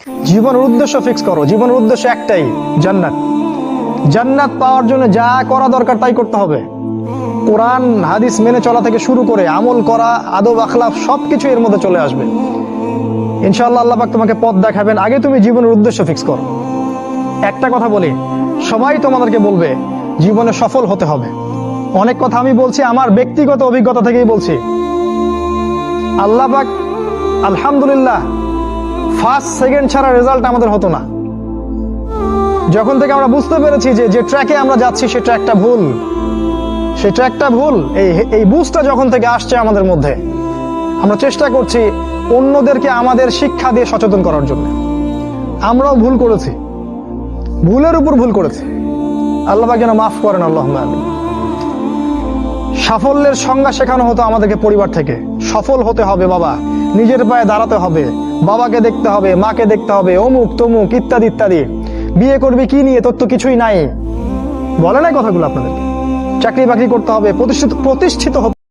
জীবনের উদ্দেশ্য ফিক্স করো। জীবনের উদ্দেশ্য একটাই, জান্নাত। জান্নাত পাওয়ার জন্য যা করা দরকার তাই করতে হবে। কোরআন হাদিস মেনে চলা থেকে শুরু করে আমল করা, আদব আখলাক সবকিছু এর মধ্যে চলে আসবে ইনশাআল্লাহ। আল্লাহ পাক তোমাকে পথ দেখাবেন। আগে তুমি জীবনের উদ্দেশ্য ফিক্স করো। একটা কথা বলি, সবাই তোমাদেরকে বলবে জীবনে সফল হতে হবে। অনেক কথা আমি বলছি আমার ব্যক্তিগত অভিজ্ঞতা থেকেই বলছি। আল্লাহ পাক আলহামদুলিল্লাহ ফার্স্ট সেকেন্ড ছাড়া রেজাল্ট আমাদের হতো না। যখন থেকে আমরা বুঝতে পেরেছি যে ট্র্যাকে আমরা যাচ্ছি সে ট্র্যাকটা ভুল, সেই ট্র্যাকটা ভুল, এই বুঝটা যখন থেকে আসছে আমাদের মধ্যে, আমরা চেষ্টা করছি অন্যদেরকে আমাদের শিক্ষা দিয়ে সচেতন করার জন্য। আমরাও ভুল করেছি, ভুলের উপর ভুল করেছি। আল্লাহ পাক যেন মাফ করেন, আল্লাহুম্মা আমিন। সাফল্যের সংজ্ঞা শেখানো হতো আমাদেরকে পরিবার থেকে। সফল হতে হবে বাবা, নিজের পায়ে দাঁড়াতে হবে, বাবাকে দেখতে হবে, মাকে দেখতে হবে, অমুক তমুক ইত্যাদি ইত্যাদি। বিয়ে করবি কি নিয়ে, তোর তো কিছুই নাই, বলে নাই কথাগুলো আপনাদেরকে। চাকরি বাকরি করতে হবে, প্রতিষ্ঠিত হতে